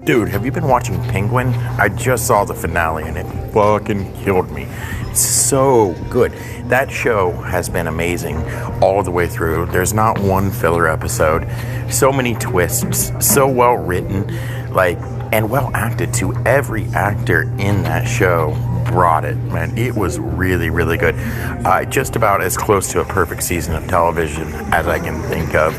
Dude, have you been watching Penguin? I just saw the finale and it fucking killed me. It's so good. That show has been amazing all the way through. There's not one filler episode. So many twists, so well written, and well acted too. Every actor in that show brought it, man. It was really, really good. Just about as close to a perfect season of television as I can think of.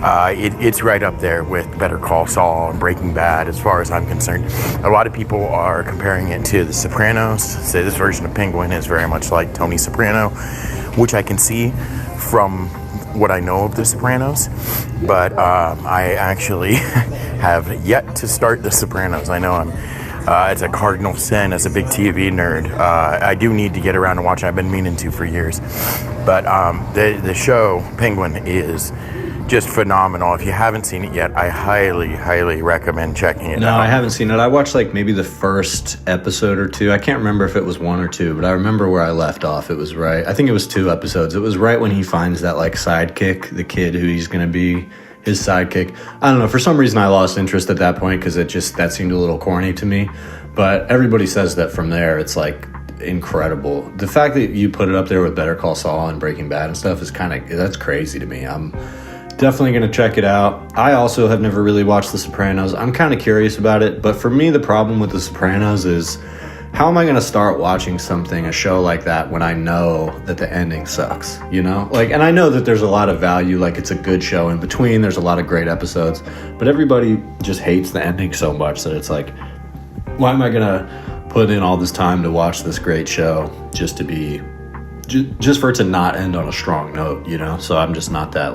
It's right up there with Better Call Saul and Breaking Bad as far as I'm concerned. A lot of people are comparing it to The Sopranos. Say this version of Penguin is very much like Tony Soprano, which I can see from what I know of The Sopranos, but I actually have yet to start The Sopranos. I know it's a cardinal sin as a big TV nerd. I do need to get around to watch it. I've been meaning to for years. But the show, Penguin, is just phenomenal. If you haven't seen it yet, I highly, highly recommend checking it out. No, I haven't seen it. I watched maybe the first episode or two. I can't remember if it was one or two, but I remember where I left off. It was right. I think it was 2 episodes. It was right when he finds that sidekick, the kid who he's going to be his sidekick. I don't know. For some reason, I lost interest at that point because that seemed a little corny to me. But everybody says that from there, it's incredible. The fact that you put it up there with Better Call Saul and Breaking Bad and stuff is that's crazy to me. I'm definitely going to check it out. I also have never really watched The Sopranos. I'm kind of curious about it, but for me, the problem with The Sopranos is how am I going to start watching a show like that, when I know that the ending sucks, and I know that there's a lot of value, it's a good show in between, there's a lot of great episodes, but everybody just hates the ending so much that it's why am I going to put in all this time to watch this great show just for it to not end on a strong note, So I'm just not that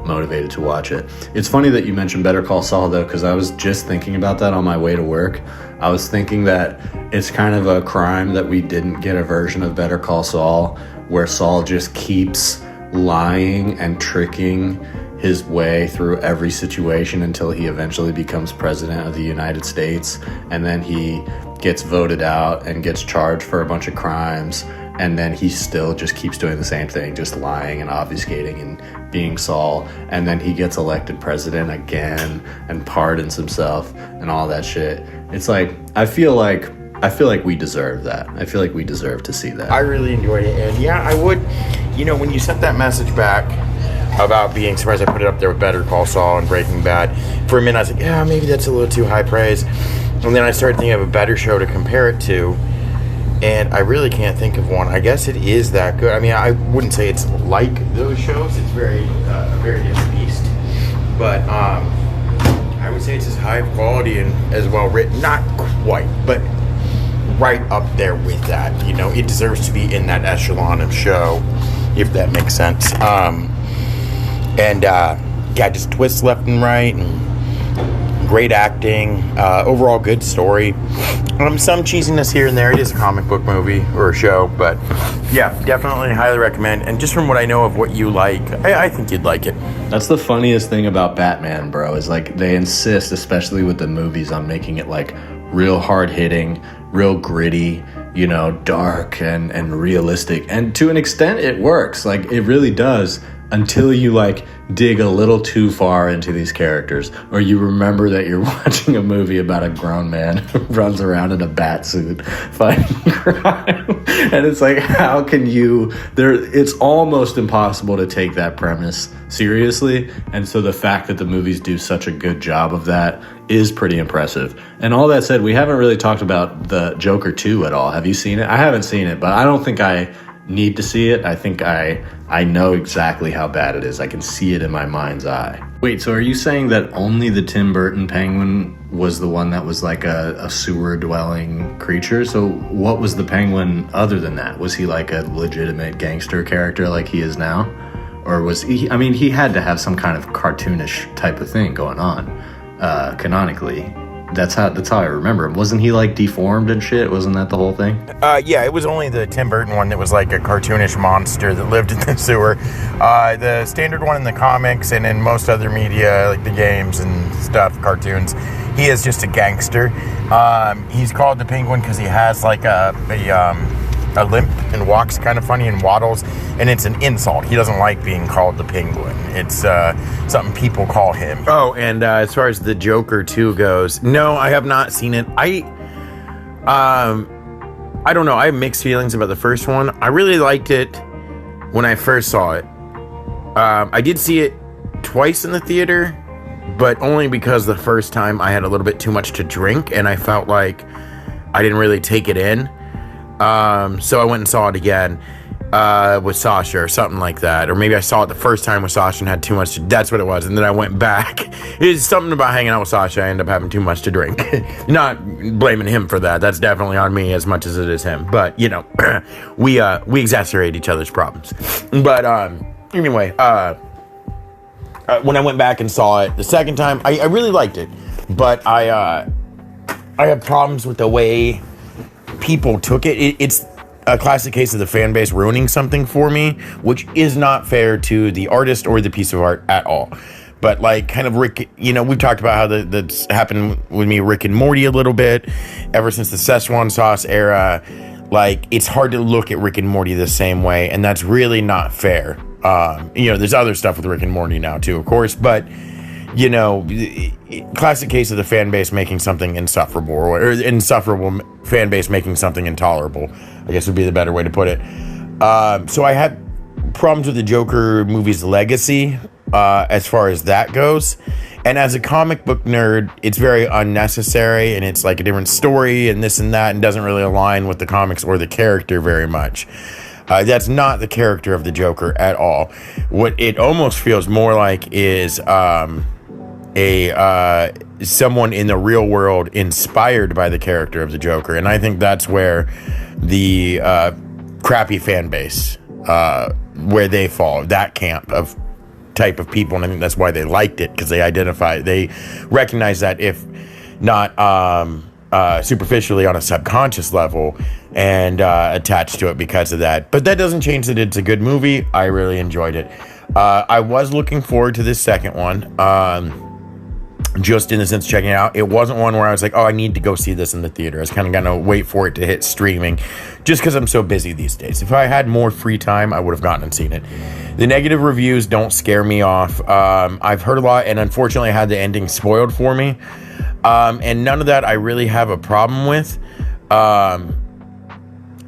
motivated to watch it. It's funny that you mentioned Better Call Saul though, because I was just thinking about that on my way to work. I was thinking that it's kind of a crime that we didn't get a version of Better Call Saul where Saul just keeps lying and tricking his way through every situation until he eventually becomes president of the United States, and then he gets voted out and gets charged for a bunch of crimes. And then he still just keeps doing the same thing, just lying and obfuscating and being Saul. And then he gets elected president again and pardons himself and all that shit. It's I feel like we deserve that. I feel like we deserve to see that. I really enjoyed it. And yeah, I would, when you sent that message back about being surprised I put it up there with Better Call Saul and Breaking Bad, for a minute I was yeah, maybe that's a little too high praise. And then I started thinking of a better show to compare it to. And I really can't think of one. I guess it is that good. I mean, I wouldn't say it's like those shows. It's very different beast. But I would say it's as high quality and as well written. Not quite, but right up there with that. It deserves to be in that echelon of show, if that makes sense. Just twists left and right, and great acting, overall good story. Some cheesiness here and there. It is a comic book movie or a show, but yeah, definitely highly recommend. And just from what I know of what you like, I think you'd like it. That's the funniest thing about Batman, bro, is they insist, especially with the movies, on making it real hard hitting, real gritty, dark and realistic. And to an extent it works. It really does, until you dig a little too far into these characters, or you remember that you're watching a movie about a grown man who runs around in a bat suit fighting crime. And it's how can you it's almost impossible to take that premise seriously. And so the fact that the movies do such a good job of that is pretty impressive. And all that said, we haven't really talked about the Joker 2 at all. Have you seen it? I haven't seen it, but I don't think I need to see it. I think I know exactly how bad it is. I can see it in my mind's eye. Wait, so are you saying that only the Tim Burton Penguin was the one that was a sewer-dwelling creature? So what was the Penguin other than that? Was he a legitimate gangster character like he is now? Or was he... I mean, he had to have some kind of cartoonish type of thing going on, canonically. That's how I remember him. Wasn't he deformed and shit? Wasn't that the whole thing? Yeah, it was only the Tim Burton one that was a cartoonish monster that lived in the sewer. The standard one in the comics and in most other media, the games and stuff, cartoons, he is just a gangster. He's called the Penguin because he has a limp and walks kind of funny and waddles, and it's an insult. He doesn't like being called the Penguin. It's something people call him. Oh, and as far as the Joker 2 goes, no, I have not seen it. I don't know. I have mixed feelings about the first one. I really liked it when I first saw it. I did see it twice in the theater, but only because the first time I had a little bit too much to drink, and I felt like I didn't really take it in. So I went and saw it again with Sasha or something like that. Or maybe I saw it the first time with Sasha and had too much to... That's what it was. And then I went back. It's something about hanging out with Sasha. I ended up having too much to drink. Not blaming him for that. That's definitely on me as much as it is him. But, you know, we exacerbate each other's problems. But anyway, when I went back and saw it the second time, I really liked it. But I have problems with the way people took it. It's a classic case of the fan base ruining something for me, which is not fair to the artist or the piece of art at all. But like kind of Rick, you know, we've talked about how that's happened with me, Rick and Morty a little bit, ever since the Szechuan sauce era. Like, it's hard to look at Rick and Morty the same way, and that's really not fair. You know, there's other stuff with Rick and Morty now too, of course, but you know, classic case of the fan base making something insufferable, or insufferable fan base making something intolerable, I guess would be the better way to put it. So I had problems with the Joker movie's legacy, as far as that goes. And as a comic book nerd, it's very unnecessary, and it's like a different story and this and that, and doesn't really align with the comics or the character very much. That's not the character of the Joker at all. What it almost feels more like is someone in the real world inspired by the character of the Joker, and I think that's where the crappy fan base, where they fall, that camp of type of people, and I think that's why they liked it, because they recognize that, if not superficially, on a subconscious level, and attached to it because of that. But that doesn't change that it's a good movie. I really enjoyed it. I was looking forward to this second one, just in the sense of checking it out. It wasn't one where I was like, oh, I need to go see this in the theater. I was kind of gonna wait for it to hit streaming, just because I'm so busy these days. If I had more free time, I would have gotten and seen it. The negative reviews don't scare me off. I've heard a lot, and unfortunately I had the ending spoiled for me. And none of that I really have a problem with.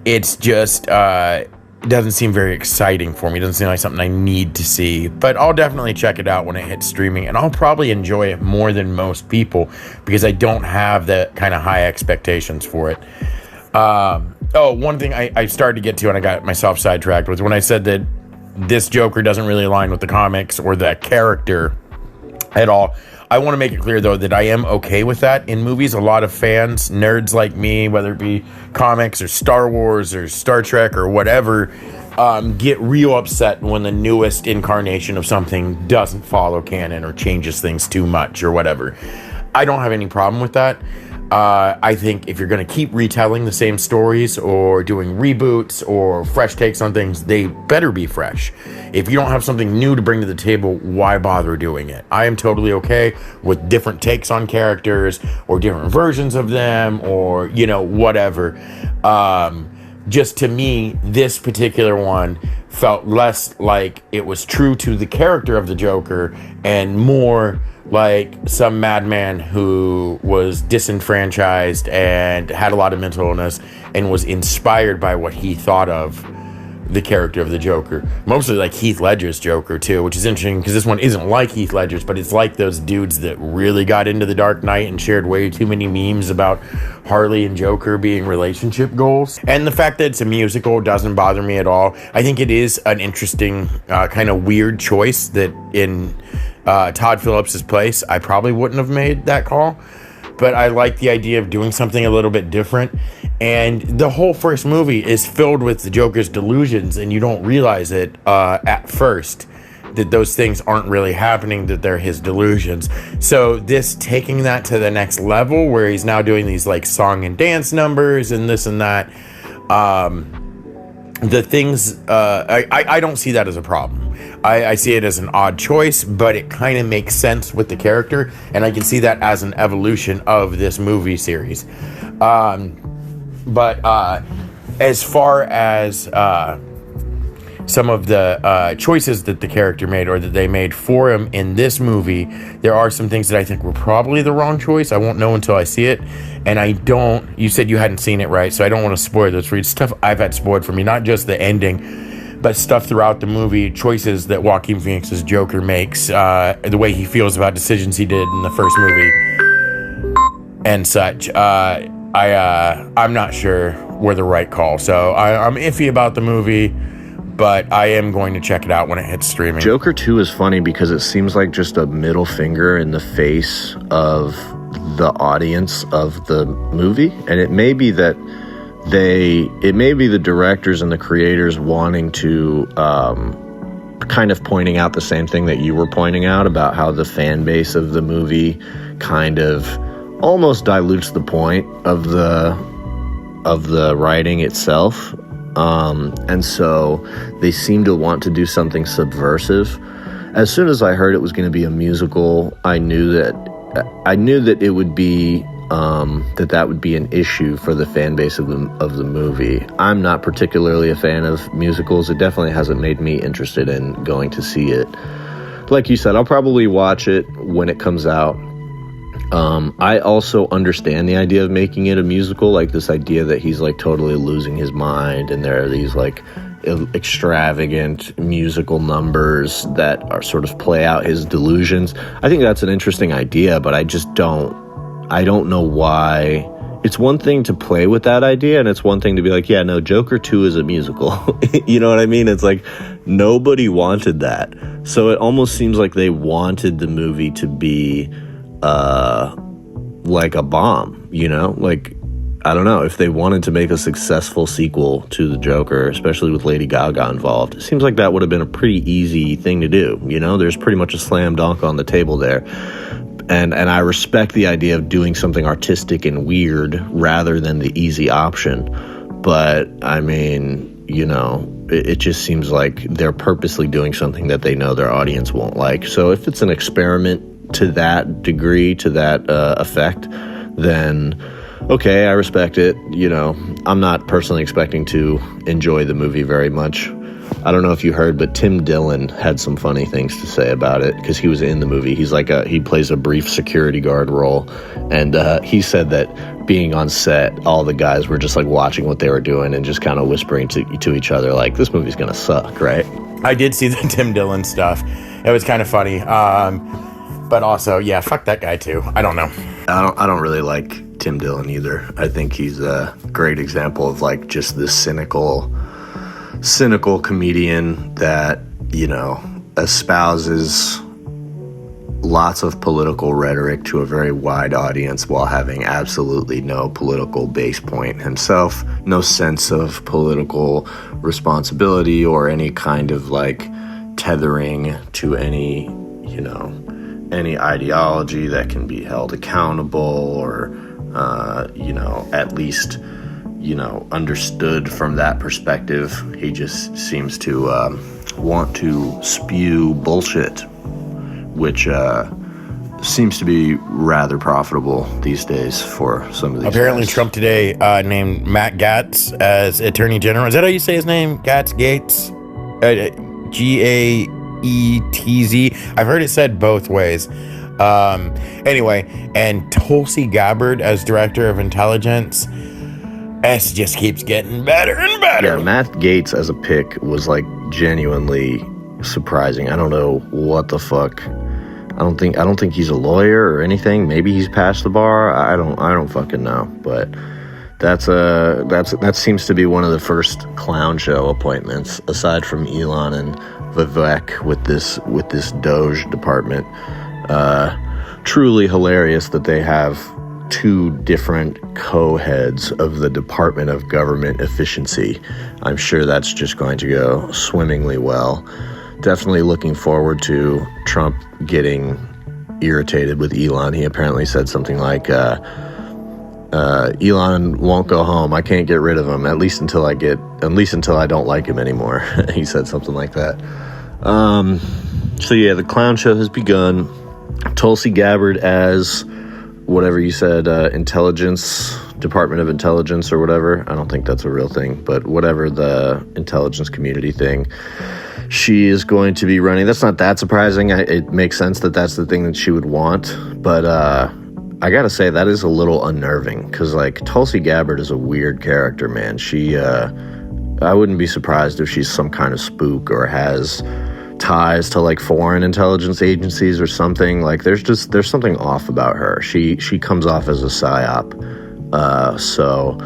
It's just, it doesn't seem very exciting for me. It doesn't seem like something I need to see, but I'll definitely check it out when it hits streaming, and I'll probably enjoy it more than most people because I don't have that kind of high expectations for it. One thing I started to get to, and I got myself sidetracked, was when I said that this Joker doesn't really align with the comics or the character at all. I want to make it clear, though, that I am okay with that in movies. A lot of fans, nerds like me, whether it be comics or Star Wars or Star Trek or whatever, get real upset when the newest incarnation of something doesn't follow canon or changes things too much or whatever. I don't have any problem with that. I think if you're going to keep retelling the same stories or doing reboots or fresh takes on things, they better be fresh. If you don't have something new to bring to the table, why bother doing it? I am totally okay with different takes on characters or different versions of them, or, you know, whatever. Just to me, this particular one felt less like it was true to the character of the Joker and more like some madman who was disenfranchised and had a lot of mental illness and was inspired by what he thought of the character of the Joker. Mostly like Heath Ledger's Joker too, which is interesting because this one isn't like Heath Ledger's, but it's like those dudes that really got into the Dark Knight and shared way too many memes about Harley and Joker being relationship goals. And the fact that it's a musical doesn't bother me at all. I think it is an interesting kind of weird choice that in Todd Phillips' place, I probably wouldn't have made that call, but I like the idea of doing something a little bit different. And the whole first movie is filled with the Joker's delusions, and you don't realize it at first that those things aren't really happening, that they're his delusions. So this taking that to the next level, where he's now doing these like song and dance numbers and this and that, the things, I don't see that as a problem. I see it as an odd choice, but it kind of makes sense with the character, and I can see that as an evolution of this movie series. But as far as some of the choices that the character made or that they made for him in this movie, there are some things that I think were probably the wrong choice. I won't know until I see it. And you said you hadn't seen it, right? So I don't want to spoil those for you. Stuff I've had spoiled for me, not just the ending, but stuff throughout the movie, choices that Joaquin Phoenix's Joker makes, the way he feels about decisions he did in the first movie and such. I'm not sure were the right call. So I'm iffy about the movie, but I am going to check it out when it hits streaming. Joker 2 is funny because it seems like just a middle finger in the face of the audience of the movie. And it may be that it may be the directors and the creators wanting to kind of pointing out the same thing that you were pointing out about how the fan base of the movie kind of almost dilutes the point of the writing itself. And so they seem to want to do something subversive. As soon as I heard it was going to be a musical, I knew that it would be that would be an issue for the fan base of the movie. I'm not particularly a fan of musicals. It definitely hasn't made me interested in going to see it. Like you said, I'll probably watch it when it comes out. I also understand the idea of making it a musical, like this idea that he's like totally losing his mind and there are these like extravagant musical numbers that are sort of play out his delusions. I think that's an interesting idea, but I don't know why. It's one thing to play with that idea, and it's one thing to be like, yeah, no, Joker 2 is a musical. You know what I mean? It's like nobody wanted that. So it almost seems like they wanted the movie to be like a bomb, you know? Like, I don't know, if they wanted to make a successful sequel to the Joker, especially with Lady Gaga involved, it seems like that would have been a pretty easy thing to do, you know? There's pretty much a slam dunk on the table there. And I respect the idea of doing something artistic and weird rather than the easy option. But, I mean, you know, it just seems like they're purposely doing something that they know their audience won't like. So if it's an experiment to that degree, to that effect, then okay, I respect it. You know, I'm not personally expecting to enjoy the movie very much. I don't know if you heard, but Tim Dillon had some funny things to say about it because he was in the movie. He's like he plays a brief security guard role, and he said that being on set, all the guys were just like watching what they were doing and just kind of whispering to each other like, this movie's gonna suck, right? I did see the Tim Dillon stuff. It was kind of funny. But also, yeah, fuck that guy too. I don't know. I don't really like Tim Dillon either. I think he's a great example of like just this cynical comedian that, you know, espouses lots of political rhetoric to a very wide audience while having absolutely no political base point himself, no sense of political responsibility or any kind of like tethering to any, you know, any ideology that can be held accountable or, you know, at least, you know, understood from that perspective. He just seems to want to spew bullshit, which seems to be rather profitable these days for some of these Apparently guys. Trump today named Matt Gaetz as Attorney General. Is that how you say his name? Gaetz? Gaetz? Gaetz. I've heard it said both ways. Anyway, and Tulsi Gabbard as Director of Intelligence. S just keeps getting better and better. Yeah, Matt Gaetz as a pick was like genuinely surprising. I don't know what the fuck. I don't think he's a lawyer or anything. Maybe he's passed the bar. I don't fucking know. But that seems to be one of the first clown show appointments aside from Elon and Vivek with this Doge department. Truly hilarious that they have two different co-heads of the Department of Government Efficiency. I'm sure that's just going to go swimmingly well. Definitely looking forward to Trump getting irritated with Elon. He apparently said something like, Elon won't go home. I can't get rid of him, at least until I don't like him anymore. He said something like that. So yeah, the clown show has begun. Tulsi Gabbard as whatever you said, intelligence, Department of Intelligence or whatever. I don't think that's a real thing, but whatever the intelligence community thing, she is going to be running. That's not that surprising. It makes sense that that's the thing that she would want, but I gotta say that is a little unnerving, because like Tulsi Gabbard is a weird character, man. She I wouldn't be surprised if she's some kind of spook or has ties to like foreign intelligence agencies or something. Like there's something off about her. She comes off as a psyop, so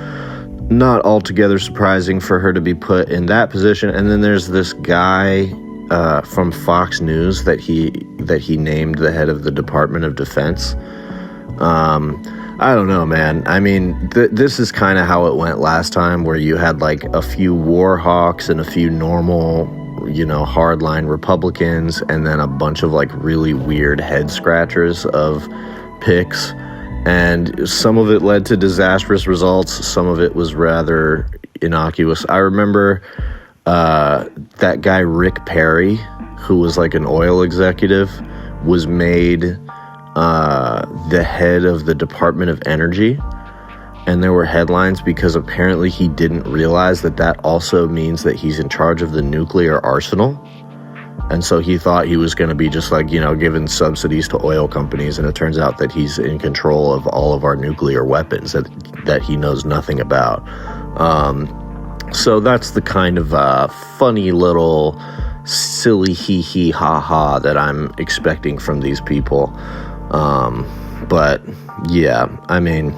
not altogether surprising for her to be put in that position. And then there's this guy from Fox News that he named the head of the Department of Defense. I don't know, man. I mean, this is kind of how it went last time, where you had like a few war hawks and a few normal, hardline Republicans, and then a bunch of like really weird head scratchers of picks. And some of it led to disastrous results. Some of it was rather innocuous. I remember that guy Rick Perry, who was like an oil executive, was made the head of the Department of Energy, and there were headlines because apparently he didn't realize that also means that he's in charge of the nuclear arsenal, and so he thought he was going to be just like, giving subsidies to oil companies, and it turns out that he's in control of all of our nuclear weapons that he knows nothing about. So that's the kind of funny little silly hee ha ha that I'm expecting from these people. But yeah, I mean,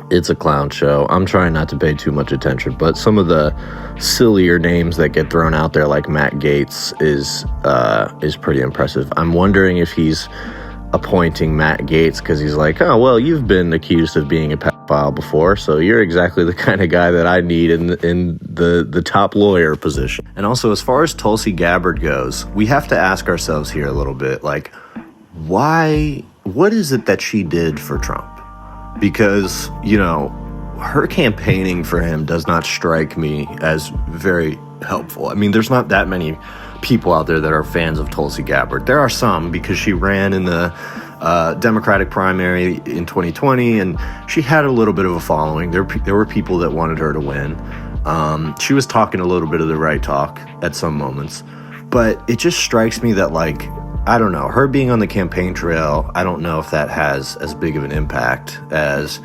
it's a clown show. I'm trying not to pay too much attention, but some of the sillier names that get thrown out there, like Matt Gaetz, is pretty impressive. I'm wondering if he's appointing Matt Gaetz because he's like, oh, well, you've been accused of being a pedophile before, so you're exactly the kind of guy that I need in the top lawyer position. And also, as far as Tulsi Gabbard goes, we have to ask ourselves here a little bit, like, what is it that she did for Trump? Because, her campaigning for him does not strike me as very helpful. I mean, there's not that many people out there that are fans of Tulsi Gabbard. There are some, because she ran in the Democratic primary in 2020, and she had a little bit of a following. There were people that wanted her to win. She was talking a little bit of the right talk at some moments. But it just strikes me that, like, I don't know, her being on the campaign trail, I don't know if that has as big of an impact as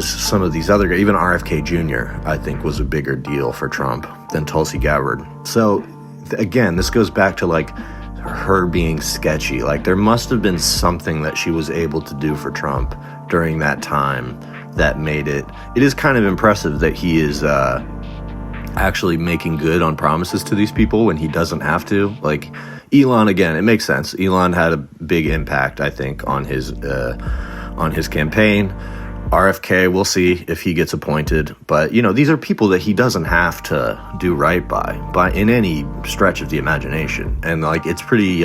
some of these other guys. Even RFK Jr., I think, was a bigger deal for Trump than Tulsi Gabbard. So, again, this goes back to, like, her being sketchy. Like, there must have been something that she was able to do for Trump during that time that made it. It is kind of impressive that he is actually making good on promises to these people when he doesn't have to. Like, Elon, again, it makes sense. Elon had a big impact, I think, on his campaign. RFK, we'll see if he gets appointed. But, these are people that he doesn't have to do right by in any stretch of the imagination. And, like, it's pretty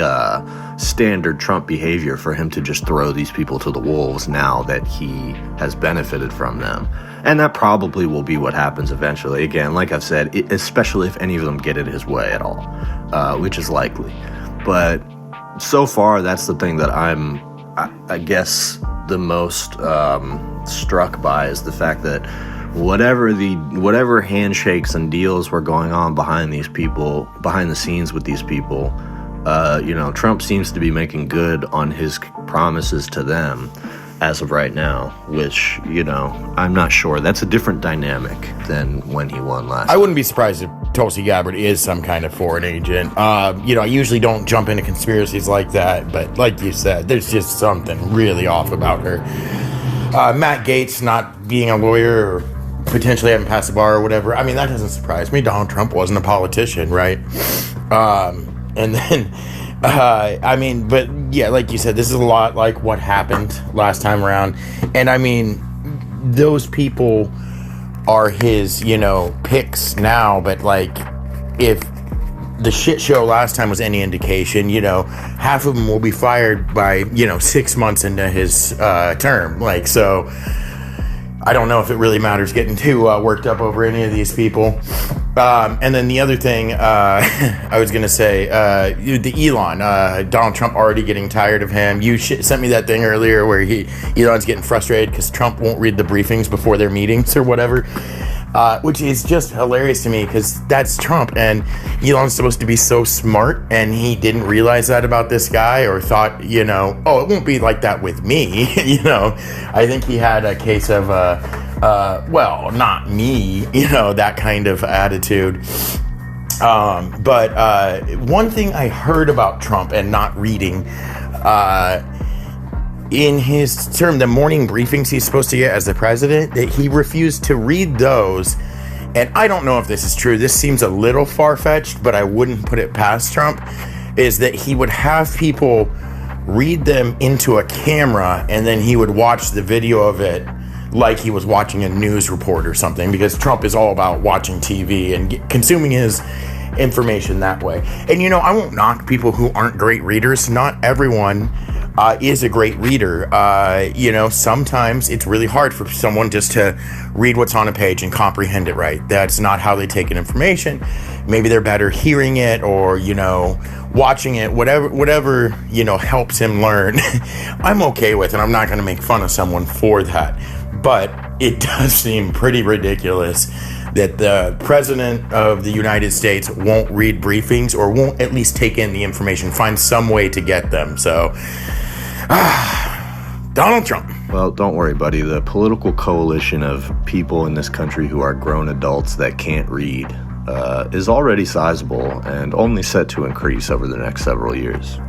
standard Trump behavior for him to just throw these people to the wolves now that he has benefited from them. And that probably will be what happens eventually. Again, like I've said, especially if any of them get in his way at all, which is likely. But so far, that's the thing that I guess, the most struck by, is the fact that whatever handshakes and deals were going on behind the scenes with these people, Trump seems to be making good on his promises to them as of right now, which, I'm not sure. That's a different dynamic than when he won last. I wouldn't be surprised if Tulsi Gabbard is some kind of foreign agent. I usually don't jump into conspiracies like that, but like you said, there's just something really off about her. Matt Gaetz not being a lawyer or potentially having passed the bar or whatever, I mean, that doesn't surprise me. Donald Trump wasn't a politician, right? And then... but yeah, like you said, this is a lot like what happened last time around. And I mean, those people are his, picks now. But like, if the shit show last time was any indication, half of them will be fired by, 6 months into his term. Like, so I don't know if it really matters getting too worked up over any of these people. And then the other thing I was going to say, the Elon, Donald Trump already getting tired of him. You sent me that thing earlier where Elon's getting frustrated because Trump won't read the briefings before their meetings or whatever, which is just hilarious to me because that's Trump. And Elon's supposed to be so smart, and he didn't realize that about this guy, or thought, it won't be like that with me. I think he had a case of, well, not me, that kind of attitude. But one thing I heard about Trump and not reading, in his term, the morning briefings he's supposed to get as the president, that he refused to read those. And I don't know if this is true. This seems a little far-fetched, but I wouldn't put it past Trump, is that he would have people read them into a camera, and then he would watch the video of it like he was watching a news report or something, because Trump is all about watching TV and consuming his information that way. And, I won't knock people who aren't great readers. Not everyone is a great reader. Sometimes it's really hard for someone just to read what's on a page and comprehend it right. That's not how they take in information. Maybe they're better hearing it or, watching it, whatever, helps him learn. I'm okay with it. I'm not going to make fun of someone for that. But it does seem pretty ridiculous that the president of the United States won't read briefings, or won't at least take in the information, find some way to get them. So, Donald Trump. Well, don't worry, buddy. The political coalition of people in this country who are grown adults that can't read is already sizable and only set to increase over the next several years.